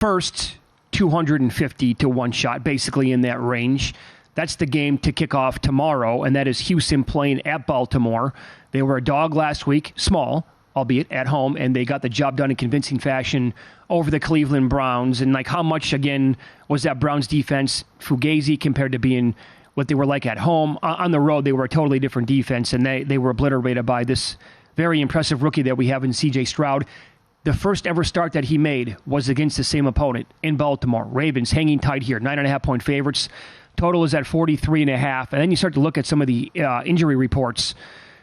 first 250 to one shot, basically in that range. That's the game to kick off tomorrow, and that is Houston playing at Baltimore. They were a dog last week, small, albeit at home, and they got the job done in convincing fashion over the Cleveland Browns. And how much, again, was that Browns defense fugazi compared to being what they were like at home? On the road, they were a totally different defense, and they were obliterated by this very impressive rookie that we have in C.J. Stroud. The first ever start that he made was against the same opponent in Baltimore. Ravens hanging tight here, 9.5-point favorites. Total is at 43.5. And then you start to look at some of the injury reports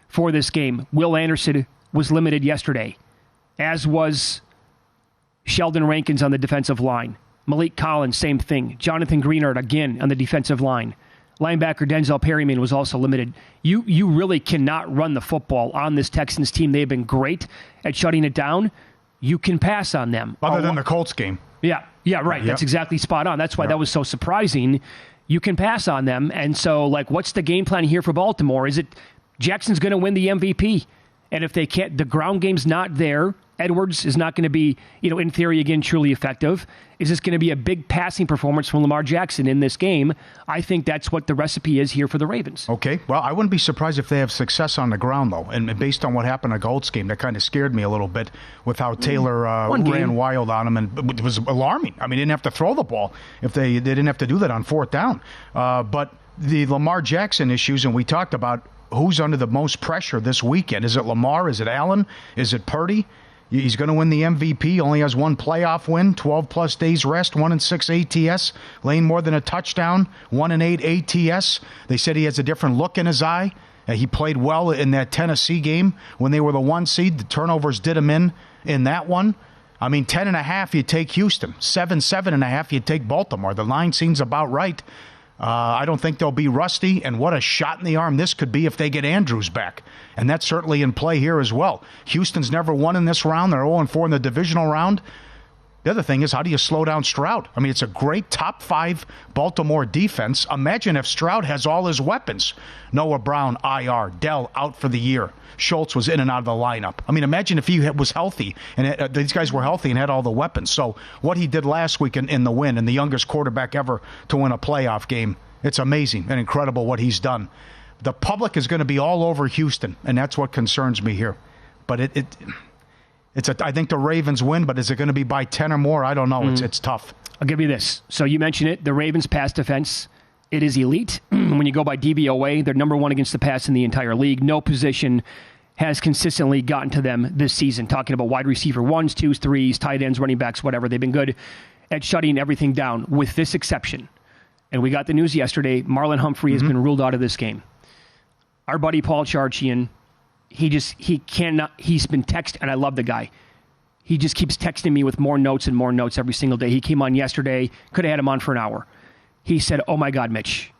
for this game. Will Anderson was limited yesterday, as was Sheldon Rankins on the defensive line. Malik Collins, same thing. Jonathan Greenard, again, on the defensive line. Linebacker Denzel Perryman was also limited. You really cannot run the football on this Texans team. They've been great at shutting it down. You can pass on them. Other than the Colts game. Yeah, right. Yep. That's exactly spot on. That's why that was so surprising. You can pass on them. And so, what's the game plan here for Baltimore? Is it Jackson's going to win the MVP? And if they can't, the ground game's not there. Edwards is not going to be, in theory, again, truly effective. Is this going to be a big passing performance from Lamar Jackson in this game? I think that's what the recipe is here for the Ravens. Okay. Well, I wouldn't be surprised if they have success on the ground, though. And based on what happened in the Colts game, that kind of scared me a little bit with how Taylor ran wild on him. And it was alarming. I mean, he didn't have to throw the ball if they didn't have to do that on fourth down. But the Lamar Jackson issues, and we talked about who's under the most pressure this weekend. Is it Lamar? Is it Allen? Is it Purdy? He's going to win the MVP. Only has one playoff win, 12-plus days rest, 1-6 ATS, laying more than a touchdown, 1-8 ATS. They said he has a different look in his eye. He played well in that Tennessee game when they were the 1 seed. The turnovers did him in that one. I mean, 10.5, you take Houston. 7.5, you take Baltimore. The line seems about right. I don't think they'll be rusty, and what a shot in the arm this could be if they get Andrews back. And that's certainly in play here as well. Houston's never won in this round. They're 0-4 in the divisional round. The other thing is, how do you slow down Stroud? I mean, it's a great top 5 Baltimore defense. Imagine if Stroud has all his weapons. Noah Brown, IR. Dell, out for the year. Schultz was in and out of the lineup. I mean, imagine if he was healthy, and these guys were healthy and had all the weapons. So what he did last week in the win, and the youngest quarterback ever to win a playoff game, it's amazing and incredible what he's done. The public is going to be all over Houston, and that's what concerns me here. But I think the Ravens win, but is it going to be by 10 or more? I don't know. It's tough. I'll give you this. So you mentioned it. The Ravens' pass defense, it is elite. When you go by DVOA, they're number 1 against the pass in the entire league. No position has consistently gotten to them this season. Talking about wide receiver 1s, 2s, 3s, tight ends, running backs, whatever. They've been good at shutting everything down, with this exception. And we got the news yesterday. Marlon Humphrey has been ruled out of this game. Our buddy Paul Charchian, he's been texting, and I love the guy. He just keeps texting me with more notes and more notes every single day. He came on yesterday, could have had him on for an hour. He said, oh my God, Mitch,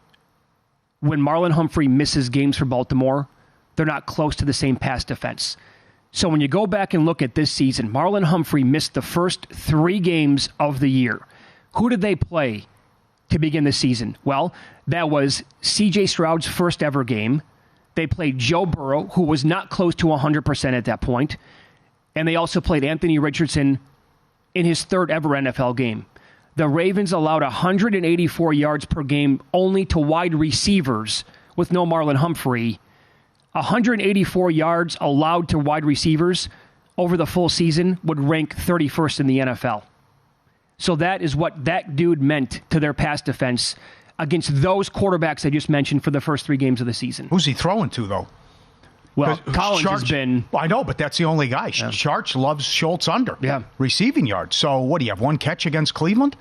when Marlon Humphrey misses games for Baltimore, they're not close to the same pass defense. So when you go back and look at this season, Marlon Humphrey missed the first 3 games of the year. Who did they play to begin the season? Well, that was C.J. Stroud's first ever game. They played Joe Burrow, who was not close to 100% at that point. And they also played Anthony Richardson in his 3rd ever NFL game. The Ravens allowed 184 yards per game only to wide receivers with no Marlon Humphrey. 184 yards allowed to wide receivers over the full season would rank 31st in the NFL. So that is what that dude meant to their pass defense against those quarterbacks I just mentioned for the first 3 games of the season. Who's he throwing to, though? Well, Collins has been... Well, I know, but that's the only guy. Yeah. Charch loves Schultz under receiving yards. So what do you have, 1 catch against Cleveland?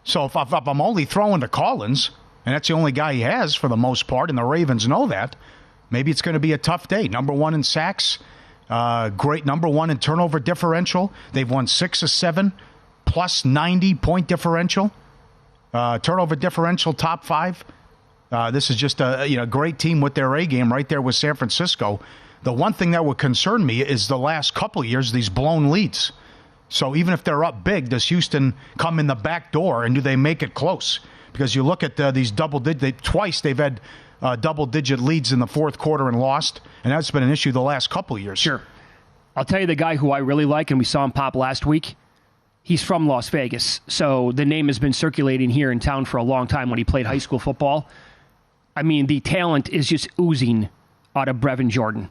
So if I'm only throwing to Collins, and that's the only guy he has for the most part, and the Ravens know that, maybe it's going to be a tough day. Number 1 in sacks, great number 1 in turnover differential. They've won 6 of 7, plus 90-point differential. Turnover differential, top 5. This is just a great team with their A game right there with San Francisco. The one thing that would concern me is the last couple of years, these blown leads. So even if they're up big, does Houston come in the back door, and do they make it close? Because you look at these twice they've had double-digit leads in the fourth quarter and lost, and that's been an issue the last couple of years. Sure. I'll tell you the guy who I really like, and we saw him pop last week. he's from Las Vegas, so the name has been circulating here in town for a long time when he played high school football. I mean, the talent is just oozing out of Brevin Jordan.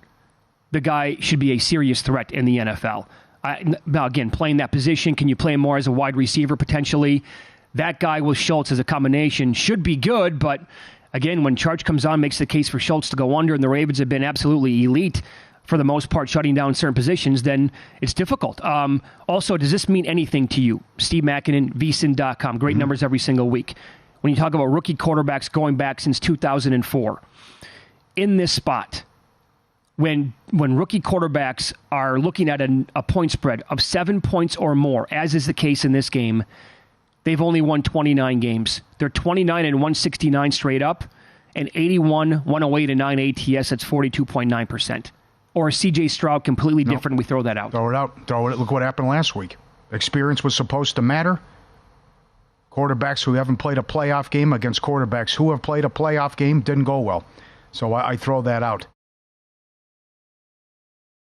The guy should be a serious threat in the NFL. Now, again, playing that position, can you play him more as a wide receiver potentially? That guy with Schultz as a combination should be good, but again, when Charge comes on, makes the case for Schultz to go under, and the Ravens have been absolutely elite for the most part, shutting down certain positions, then it's difficult. Also, does this mean anything to you? Steve Makinen, VSiN.com. Great numbers every single week. When you talk about rookie quarterbacks going back since 2004, in this spot, when rookie quarterbacks are looking at a point spread of 7 points or more, as is the case in this game, they've only won 29 games. They're 29-169 straight up, and 81-108 and 9 ATS. That's 42.9%. Or is C.J. Stroud completely different and we throw that out? Throw it out. Throw it. Look what happened last week. Experience was supposed to matter. Quarterbacks who haven't played a playoff game against quarterbacks who have played a playoff game didn't go well. So I throw that out.